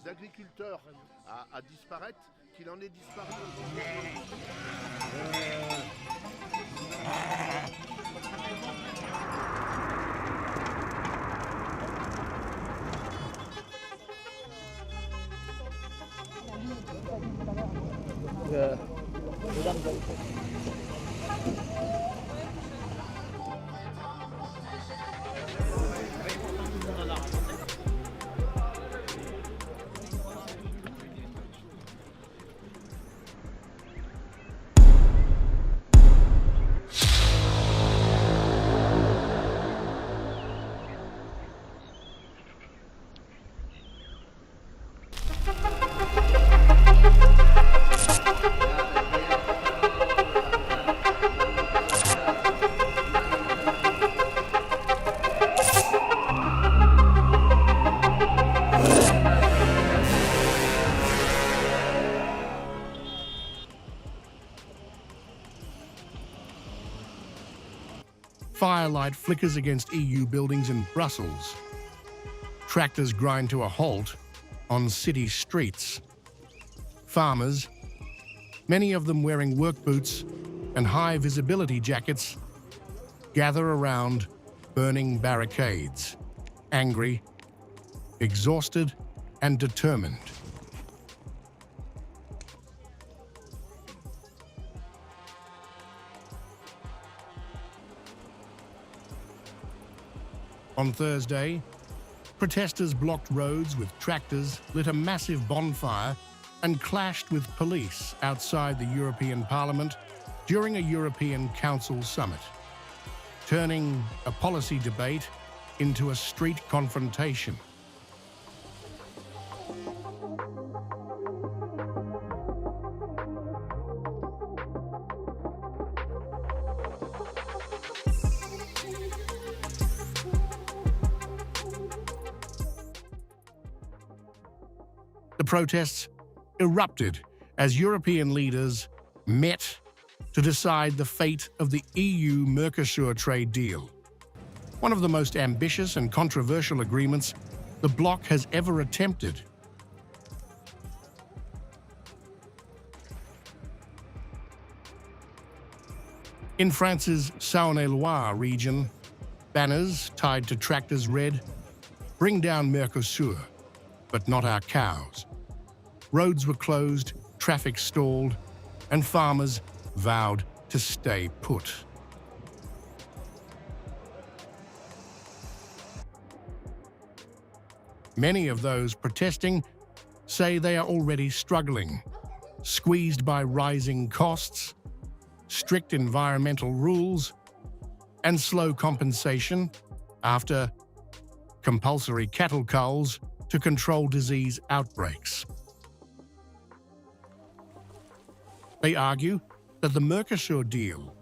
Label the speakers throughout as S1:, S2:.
S1: agriculteurs à disparaître, qu'il en ait disparu.
S2: Firelight flickers against EU buildings in Brussels. Tractors grind to a halt on city streets. Farmers, many of them wearing work boots and high visibility jackets, gather around burning barricades, angry, exhausted, and determined. On Thursday, protesters blocked roads with tractors, lit a massive bonfire, and clashed with police outside the European Parliament during a European Council summit, turning a policy debate into a street confrontation. The protests erupted as European leaders met to decide the fate of the EU-MERCOSUR trade deal, one of the most ambitious and controversial agreements the bloc has ever attempted. In France's Saône-et-Loire region, banners tied to tractors read, "Bring down Mercosur, but not our cows." Roads were closed, traffic stalled, and farmers vowed to stay put. Many of those protesting say they are already struggling, squeezed by rising costs, strict environmental rules, and slow compensation after compulsory cattle culls to control disease outbreaks. They argue that the Mercosur deal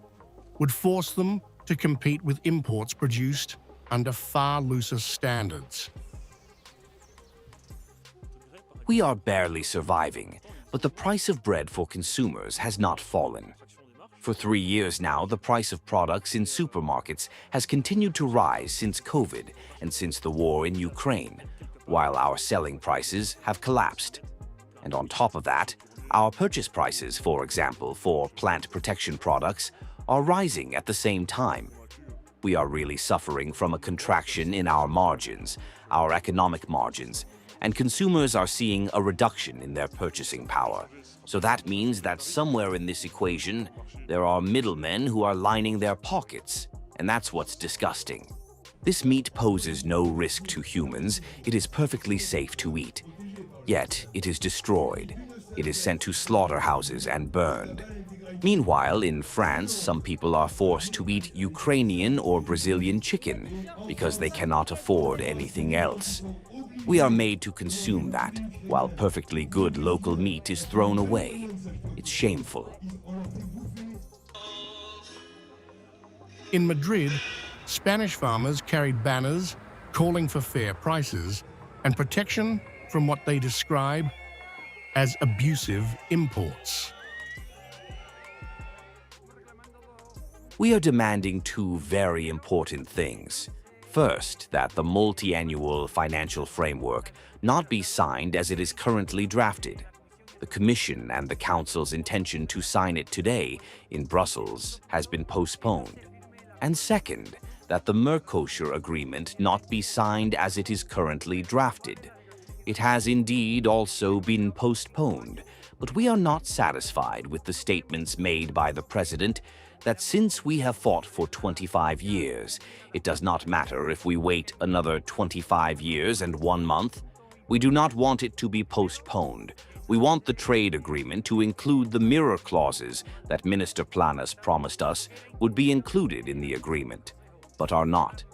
S2: would force them to compete with imports produced under far looser standards.
S3: We are barely surviving, but the price of bread for consumers has not fallen. For 3 years now, the price of products in supermarkets has continued to rise since COVID and since the war in Ukraine, while our selling prices have collapsed. And on top of that, our purchase prices, for example, for plant protection products, are rising at the same time. We are really suffering from a contraction in our margins, our economic margins, and consumers are seeing a reduction in their purchasing power. So that means that somewhere in this equation, there are middlemen who are lining their pockets, and that's what's disgusting. This meat poses no risk to humans. It is perfectly safe to eat. Yet it is destroyed. It is sent to slaughterhouses and burned. Meanwhile, in France, some people are forced to eat Ukrainian or Brazilian chicken because they cannot afford anything else. We are made to consume that, while perfectly good local meat is thrown away. It's shameful.
S2: In Madrid, Spanish farmers carried banners calling for fair prices and protection from what they describe as abusive imports.
S3: We are demanding two very important things. First, that the multi-annual financial framework not be signed as it is currently drafted. The Commission and the Council's intention to sign it today in Brussels has been postponed. And second, that the MERCOSUR agreement not be signed as it is currently drafted. It has indeed also been postponed, but we are not satisfied with the statements made by the President that since we have fought for 25 years, it does not matter if we wait another 25 years and 1 month. We do not want it to be postponed. We want the trade agreement to include the mirror clauses that Minister Planas promised us would be included in the agreement, but are not.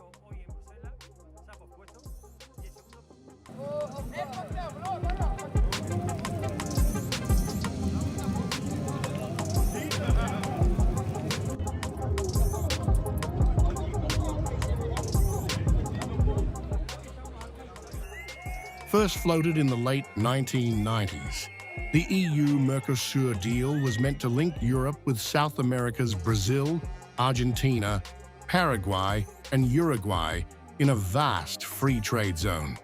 S2: First floated in the late 1990s, the EU-MERCOSUR deal was meant to link Europe with South America's Brazil, Argentina, Paraguay, and Uruguay in a vast free trade zone.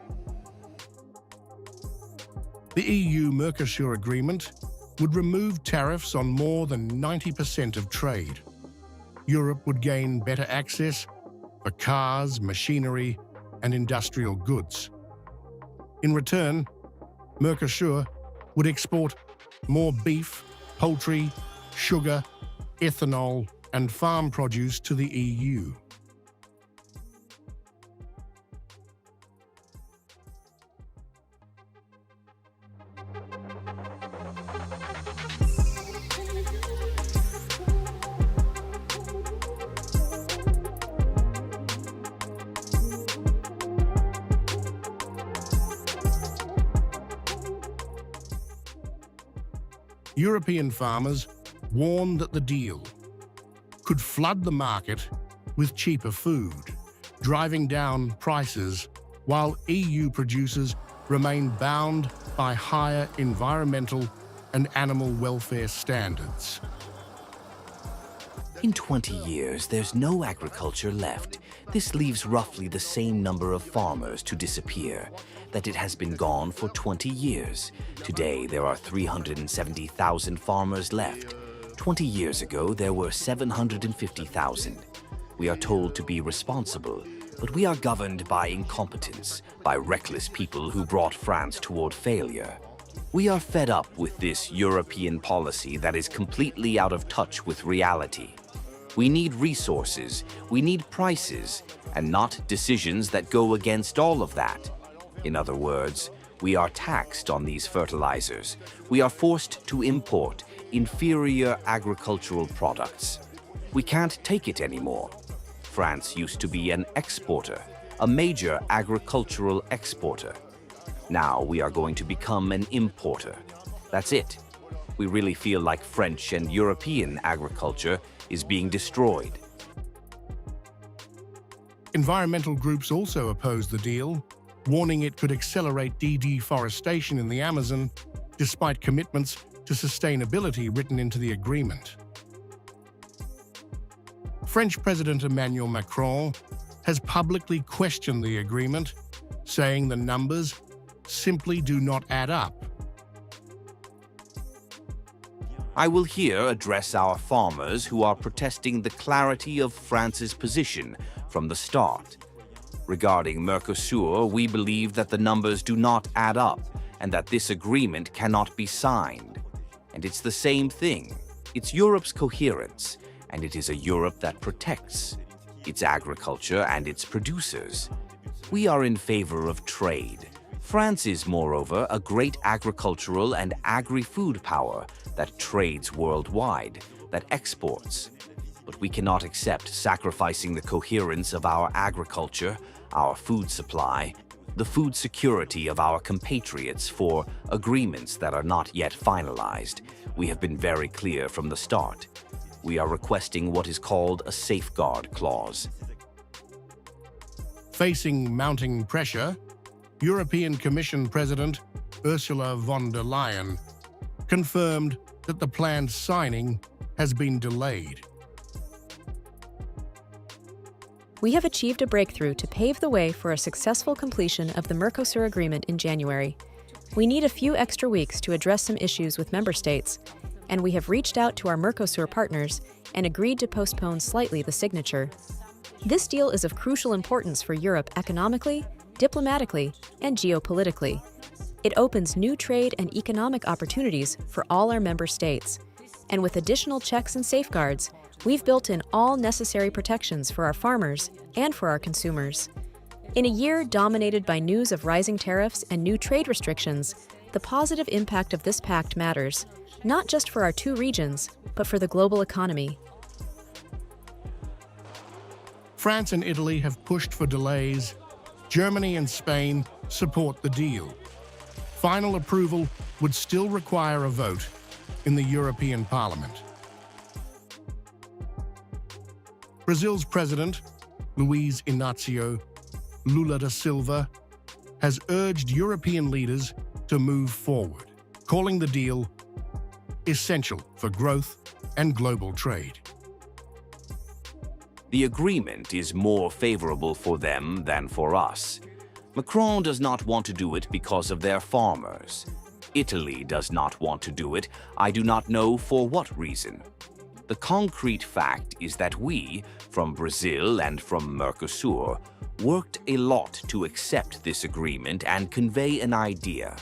S2: The EU-MERCOSUR agreement would remove tariffs on more than 90% of trade. Europe would gain better access for cars, machinery, and industrial goods. In return, MERCOSUR would export more beef, poultry, sugar, ethanol, and farm produce to the EU. European farmers warned that the deal could flood the market with cheaper food, driving down prices, while EU producers remain bound by higher environmental and animal welfare standards.
S3: In 20 years, there's no agriculture left. This leaves roughly the same number of farmers to disappear that it has been gone for 20 years. Today, there are 370,000 farmers left. 20 years ago, there were 750,000. We are told to be responsible, but we are governed by incompetence, by reckless people who brought France toward failure. We are fed up with this European policy that is completely out of touch with reality. We need resources, we need prices, and not decisions that go against all of that. In other words, we are taxed on these fertilizers. We are forced to import inferior agricultural products. We can't take it anymore. France used to be an exporter, a major agricultural exporter. Now we are going to become an importer. That's it. We really feel like French and European agriculture is being destroyed.
S2: Environmental groups also opposed the deal, warning it could accelerate deforestation in the Amazon, despite commitments to sustainability written into the agreement. French President Emmanuel Macron has publicly questioned the agreement, saying the numbers simply do not add up.
S3: I will here address our farmers who are protesting the clarity of France's position from the start. Regarding MERCOSUR, we believe that the numbers do not add up and that this agreement cannot be signed. And it's the same thing. It's Europe's coherence, and it is a Europe that protects its agriculture and its producers. We are in favor of trade. France is, moreover, a great agricultural and agri-food power that trades worldwide, that exports. But we cannot accept sacrificing the coherence of our agriculture, our food supply, the food security of our compatriots for agreements that are not yet finalized. We have been very clear from the start. We are requesting what is called a safeguard clause.
S2: Facing mounting pressure, European Commission President Ursula von der Leyen confirmed that the planned signing has been delayed.
S4: we have achieved a breakthrough to pave the way for a successful completion of the Mercosur agreement in January. We need a few extra weeks to address some issues with member states, and we have reached out to our Mercosur partners and agreed to postpone slightly the signature. This deal is of crucial importance for Europe economically, diplomatically, and geopolitically. It opens new trade and economic opportunities for all our member states. And with additional checks and safeguards, we've built in all necessary protections for our farmers and for our consumers. In a year dominated by news of rising tariffs and new trade restrictions, the positive impact of this pact matters, not just for our two regions, but for the global economy.
S2: France and Italy have pushed for delays. Germany and Spain support the deal. Final approval would still require a vote in the European Parliament. Brazil's president, Luiz Inácio Lula da Silva, has urged European leaders to move forward, calling the deal essential for growth and global trade.
S3: The agreement is more favorable for them than for us. Macron does not want to do it because of their farmers. Italy does not want to do it, I do not know for what reason. The concrete fact is that we, from Brazil and from Mercosur, worked a lot to accept this agreement and convey an idea.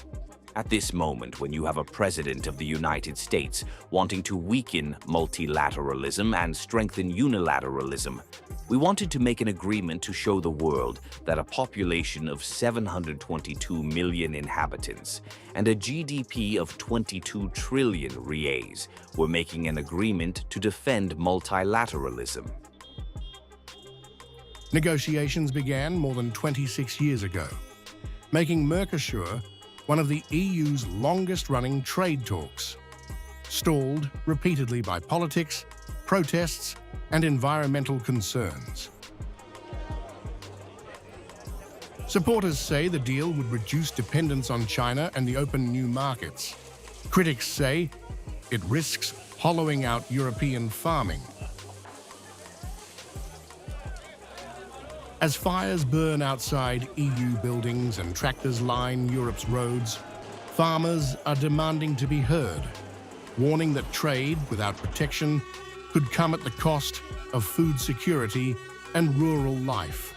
S3: At this moment, when you have a president of the United States wanting to weaken multilateralism and strengthen unilateralism, we wanted to make an agreement to show the world that a population of 722 million inhabitants and a GDP of 22 trillion reais were making an agreement to defend multilateralism.
S2: Negotiations began more than 26 years ago, making Mercosur one of the EU's longest-running trade talks, stalled repeatedly by politics, protests, and environmental concerns. Supporters say the deal would reduce dependence on China and the open new markets. Critics say it risks hollowing out European farming. As fires burn outside EU buildings and tractors line Europe's roads, farmers are demanding to be heard, warning that trade without protection could come at the cost of food security and rural life.